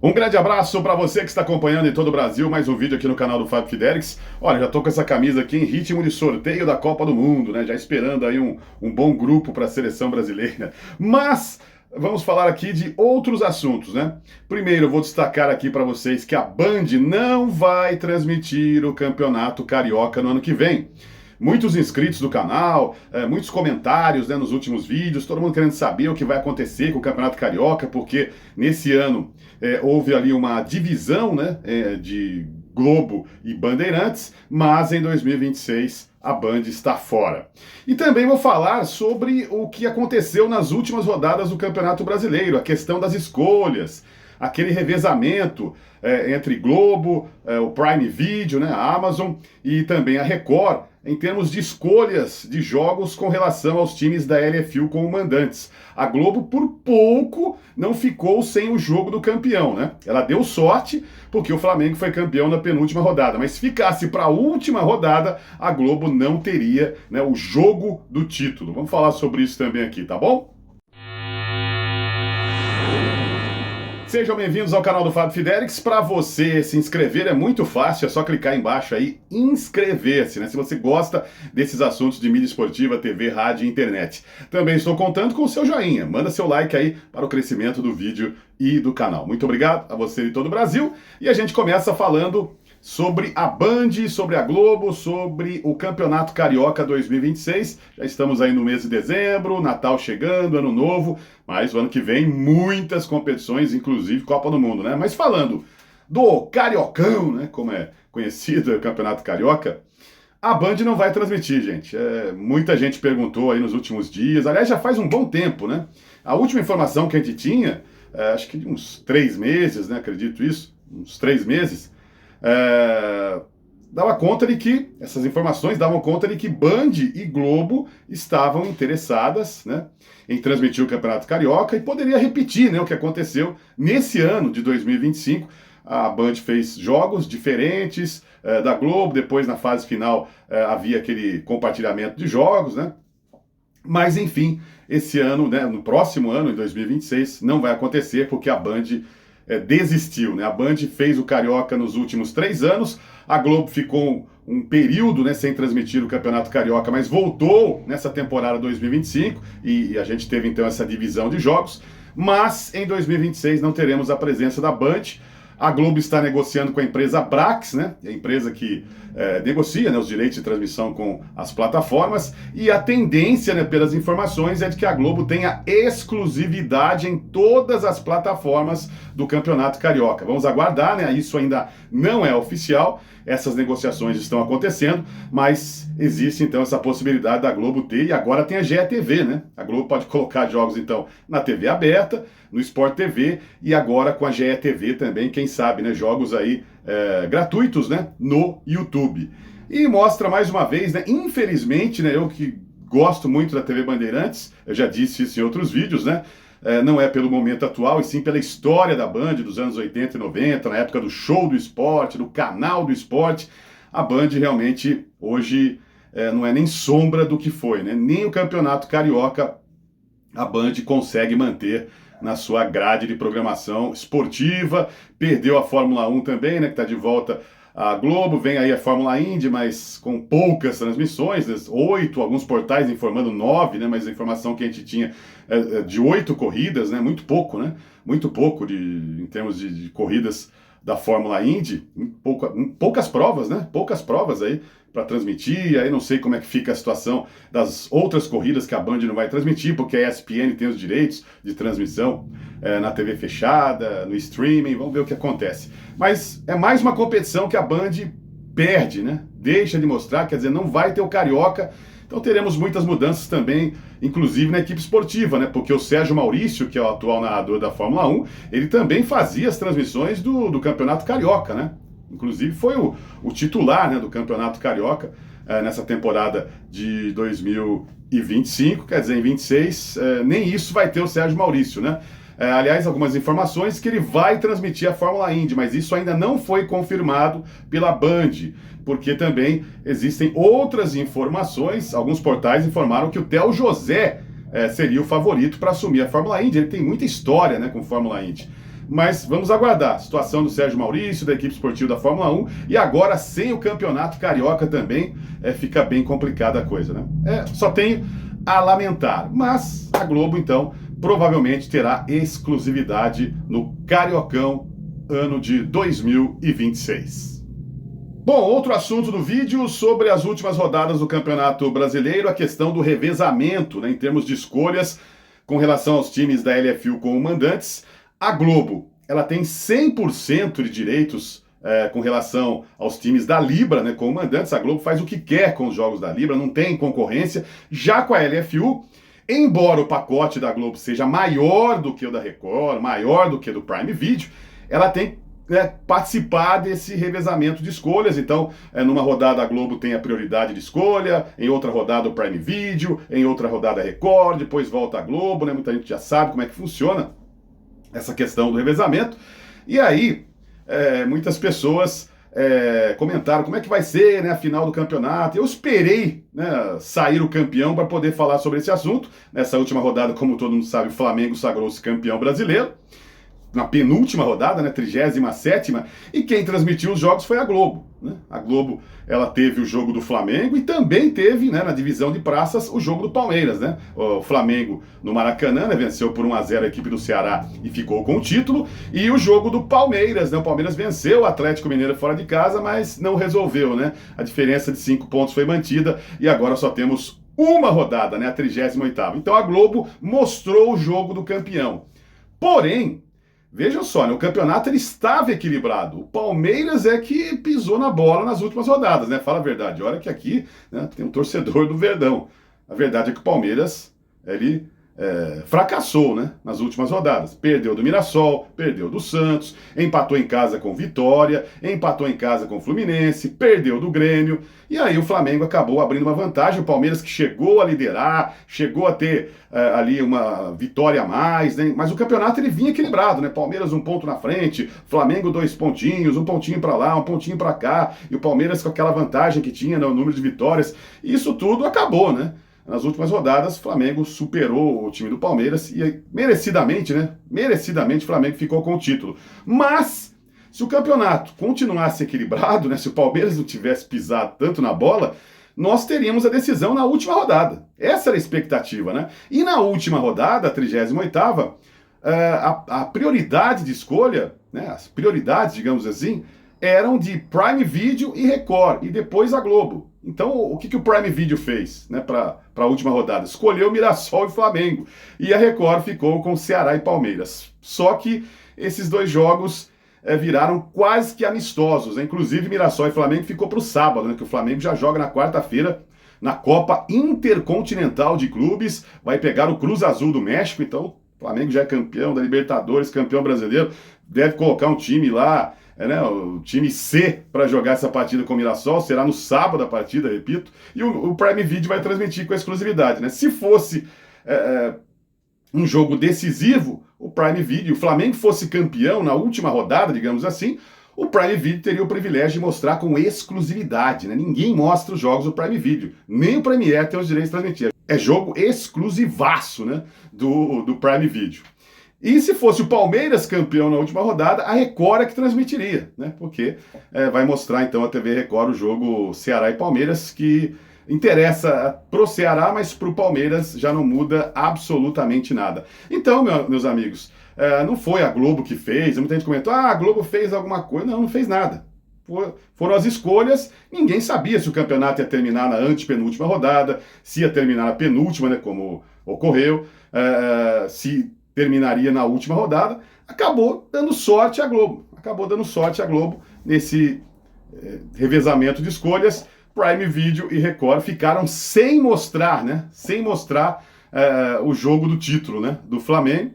Um grande abraço para você que está acompanhando em todo o Brasil, mais um vídeo aqui no canal do Fábio Fidelix. Olha, já tô com essa camisa aqui em ritmo de sorteio da Copa do Mundo, né? Já esperando aí um bom grupo para a seleção brasileira. Mas vamos falar aqui de outros assuntos, né? Primeiro, eu vou destacar aqui para vocês que a Band não vai transmitir o Campeonato Carioca no ano que vem. Muitos inscritos do canal, muitos comentários, né, nos últimos vídeos, todo mundo querendo saber o que vai acontecer com o Campeonato Carioca, porque nesse ano houve ali uma divisão, né, de Globo e Bandeirantes, mas em 2026 a Band está fora. E também vou falar sobre o que aconteceu nas últimas rodadas do Campeonato Brasileiro, a questão das escolhas, aquele revezamento entre Globo, o Prime Video, né, a Amazon e também a Record, em termos de escolhas de jogos com relação aos times da LFU como mandantes. A Globo, por pouco, não ficou sem o jogo do campeão, né? Ela deu sorte porque o Flamengo foi campeão na penúltima rodada, mas se ficasse para a última rodada, a Globo não teria, né, o jogo do título. Vamos falar sobre isso também aqui, tá bom? Sejam bem-vindos ao canal do Fábio Fidelix. Para você se inscrever é muito fácil, é só clicar embaixo aí, inscrever-se, né? Se você gosta desses assuntos de mídia esportiva, TV, rádio e internet. Também estou contando com o seu joinha. Manda seu like aí para o crescimento do vídeo e do canal. Muito obrigado a você de todo o Brasil. E a gente começa falando sobre a Band, sobre a Globo, sobre o Campeonato Carioca 2026. Já estamos aí no mês de dezembro, Natal chegando, Ano Novo, mas o ano que vem muitas competições, inclusive Copa do Mundo, né? Mas falando do Cariocão, né, como é conhecido o Campeonato Carioca, a Band não vai transmitir, gente. Muita gente perguntou aí nos últimos dias, aliás, já faz um bom tempo, né? A última informação que a gente tinha, acho que de uns 3 meses, né, acredito isso, uns 3 meses, dava conta de que, essas informações davam conta de que Band e Globo estavam interessadas, né, em transmitir o Campeonato Carioca e poderia repetir, né, o que aconteceu nesse ano de 2025. A Band fez jogos diferentes da Globo, depois na fase final havia aquele compartilhamento de jogos, né? Mas enfim, esse ano, né, no próximo ano, em 2026, não vai acontecer porque a Band desistiu, né? A Band fez o Carioca nos últimos 3 anos, a Globo ficou um período, né, sem transmitir o Campeonato Carioca, mas voltou nessa temporada 2025 e a gente teve então essa divisão de jogos, mas em 2026 não teremos a presença da Band. A Globo está negociando com a empresa Brax, né? A empresa que negocia, né, os direitos de transmissão com as plataformas. E a tendência, né, pelas informações, é de que a Globo tenha exclusividade em todas as plataformas do Campeonato Carioca. Vamos aguardar, né? Isso ainda não é oficial. Essas negociações estão acontecendo, mas existe então essa possibilidade da Globo ter, e agora tem a GETV, né? A Globo pode colocar jogos então na TV aberta, no Sport TV e agora com a GETV também, quem sabe, né? Jogos aí gratuitos, né? No YouTube. E mostra mais uma vez, né? Infelizmente, né? Eu que gosto muito da TV Bandeirantes, eu já disse isso em outros vídeos, né? Não é pelo momento atual, e sim pela história da Band dos anos 80 e 90, na época do show do esporte, do canal do esporte. A Band realmente hoje não é nem sombra do que foi, né? Nem o Campeonato Carioca a Band consegue manter na sua grade de programação esportiva. Perdeu a Fórmula 1 também, né, que está de volta a Globo, vem aí a Fórmula Indy, mas com poucas transmissões, né? 8, alguns portais informando 9, né? Mas a informação que a gente tinha de 8 corridas, né? Muito pouco, né? Muito pouco em termos de corridas da Fórmula Indy, poucas provas, né? Poucas provas aí para transmitir. Aí não sei como é que fica a situação das outras corridas que a Band não vai transmitir, porque a ESPN tem os direitos de transmissão na TV fechada, no streaming. Vamos ver o que acontece. Mas é mais uma competição que a Band perde, né? Deixa de mostrar, quer dizer, não vai ter o Carioca. Então teremos muitas mudanças também, inclusive na equipe esportiva, né? Porque o Sérgio Maurício, que é o atual narrador da Fórmula 1, ele também fazia as transmissões do Campeonato Carioca, né? Inclusive foi o titular, né, do Campeonato Carioca nessa temporada de 2025, quer dizer, em 26, nem isso vai ter o Sérgio Maurício, né? Aliás, algumas informações que ele vai transmitir a Fórmula Indy, mas isso ainda não foi confirmado pela Band, porque também existem outras informações. Alguns portais informaram que o Theo José seria o favorito para assumir a Fórmula Indy. Ele tem muita história, né, com Fórmula Indy. Mas vamos aguardar. A situação do Sérgio Maurício, da equipe esportiva da Fórmula 1, e agora sem o campeonato carioca também, fica bem complicada a coisa, né? Só tenho a lamentar. Mas a Globo, então, provavelmente terá exclusividade no Cariocão ano de 2026. Bom, outro assunto do vídeo sobre as últimas rodadas do Campeonato Brasileiro, a questão do revezamento, né, em termos de escolhas com relação aos times da LFU como mandantes. A Globo, ela tem 100% de direitos com relação aos times da Libra, né, como mandantes. A Globo faz o que quer com os jogos da Libra, não tem concorrência. Já com a LFU, embora o pacote da Globo seja maior do que o da Record, maior do que o do Prime Video, ela tem participar desse revezamento de escolhas. Então, numa rodada a Globo tem a prioridade de escolha, em outra rodada o Prime Video, em outra rodada a Record, depois volta a Globo, né? Muita gente já sabe como é que funciona essa questão do revezamento. E aí, muitas pessoas comentaram como é que vai ser, né, a final do campeonato. Eu esperei, né, sair o campeão para poder falar sobre esse assunto. Nessa última rodada, como todo mundo sabe, o Flamengo sagrou-se campeão brasileiro. Na penúltima rodada, né, 37ª, e quem transmitiu os jogos foi a Globo, né? A Globo, ela teve o jogo do Flamengo e também teve, né, na divisão de praças, o jogo do Palmeiras, né? O Flamengo no Maracanã, né, venceu por 1-0 a equipe do Ceará e ficou com o título, e o jogo do Palmeiras, né? O Palmeiras venceu o Atlético Mineiro fora de casa, mas não resolveu, né? A diferença de 5 pontos foi mantida e agora só temos uma rodada, né, a 38ª. Então a Globo mostrou o jogo do campeão. Porém, vejam só, né, o campeonato ele estava equilibrado. O Palmeiras é que pisou na bola nas últimas rodadas, né? Fala a verdade. Olha que aqui, né, tem um torcedor do Verdão. A verdade é que o Palmeiras, ele fracassou, né, nas últimas rodadas. Perdeu do Mirassol, perdeu do Santos, empatou em casa com Vitória, empatou em casa com o Fluminense, perdeu do Grêmio, e aí o Flamengo acabou abrindo uma vantagem. O Palmeiras que chegou a liderar, chegou a ter ali uma vitória a mais, né? Mas o campeonato ele vinha equilibrado, né? Palmeiras 1 ponto na frente, Flamengo 2 pontinhos, 1 pontinho para lá, 1 pontinho para cá, e o Palmeiras com aquela vantagem que tinha no número de vitórias. E isso tudo acabou, né? Nas últimas rodadas, o Flamengo superou o time do Palmeiras e merecidamente, né? Merecidamente o Flamengo ficou com o título. Mas, se o campeonato continuasse equilibrado, né? Se o Palmeiras não tivesse pisado tanto na bola, nós teríamos a decisão na última rodada. Essa era a expectativa, né? E na última rodada, a 38ª, a prioridade de escolha, né? As prioridades, digamos assim, eram de Prime Video e Record, e depois a Globo. Então, o que o Prime Video fez, né, para a última rodada? Escolheu Mirassol e Flamengo. E a Record ficou com Ceará e Palmeiras. Só que esses dois jogos viraram quase que amistosos, né? Inclusive, Mirassol e Flamengo ficou para o sábado, né, que o Flamengo já joga na quarta-feira na Copa Intercontinental de Clubes. Vai pegar o Cruz Azul do México. Então, o Flamengo já é campeão da Libertadores, campeão brasileiro. Deve colocar um time lá, né, o time C para jogar essa partida com o Mirassol. Será no sábado a partida, repito, e o Prime Video vai transmitir com exclusividade, né? Se fosse um jogo decisivo, o Prime Video, o Flamengo fosse campeão na última rodada, digamos assim, o Prime Video teria o privilégio de mostrar com exclusividade, né? Ninguém mostra os jogos do Prime Video, nem o Premiere tem os direitos de transmitir. É jogo exclusivaço, né, do Prime Video. E se fosse o Palmeiras campeão na última rodada, a Record é que transmitiria, né? Porque vai mostrar então a TV Record o jogo Ceará e Palmeiras, que interessa pro Ceará, mas pro Palmeiras já não muda absolutamente nada. Então, meus amigos, não foi a Globo que fez. Muita gente comentou, a Globo fez alguma coisa. Não, não fez nada. Foram as escolhas, ninguém sabia se o campeonato ia terminar na antepenúltima rodada, se ia terminar na penúltima, né, como ocorreu, se terminaria na última rodada. Acabou dando sorte à Globo. Nesse revezamento de escolhas. Prime Video e Record ficaram sem mostrar, né? Sem mostrar o jogo do título, né, do Flamengo,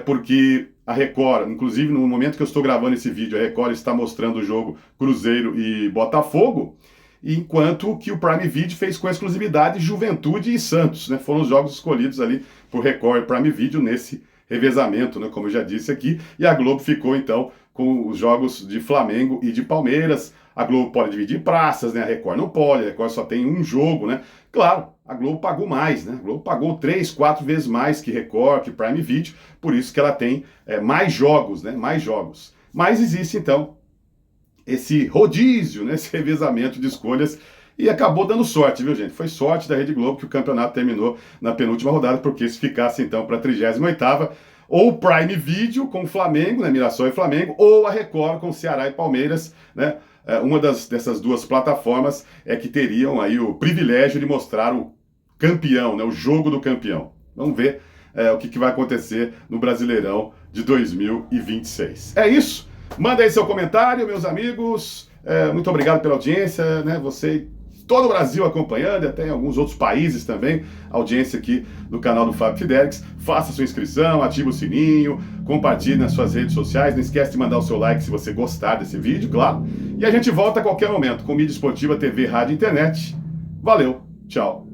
porque a Record, inclusive no momento que eu estou gravando esse vídeo, a Record está mostrando o jogo Cruzeiro e Botafogo, enquanto que o Prime Video fez com exclusividade Juventude e Santos, né? Foram os jogos escolhidos ali por Record e Prime Video nesse revezamento, né, como eu já disse aqui, e a Globo ficou então com os jogos de Flamengo e de Palmeiras. a Globo pode dividir praças, né? A Record não pode, a Record só tem um jogo, né? Claro, a Globo pagou mais, né? A Globo pagou 3, 4 vezes mais que Record, que Prime Video, por isso que ela tem mais jogos, né? Mais jogos. Mas existe, então, esse rodízio, né? Esse revezamento de escolhas. E acabou dando sorte, viu, gente? Foi sorte da Rede Globo que o campeonato terminou na penúltima rodada, porque se ficasse, então, para a 38ª, ou o Prime Video com o Flamengo, né? Mirassol e Flamengo, ou a Record com Ceará e Palmeiras, né? Uma dessas duas plataformas é que teriam aí o privilégio de mostrar o campeão, né? O jogo do campeão. Vamos ver o que vai acontecer no Brasileirão de 2026. É isso. Manda aí seu comentário, meus amigos. Muito obrigado pela audiência, né? Você, todo o Brasil acompanhando, e até em alguns outros países também, audiência aqui do canal do Fábio Fidelix. Faça sua inscrição, ative o sininho, compartilhe nas suas redes sociais. Não esquece de mandar o seu like se você gostar desse vídeo, claro. E a gente volta a qualquer momento com mídia esportiva, TV, rádio e internet. Valeu, tchau.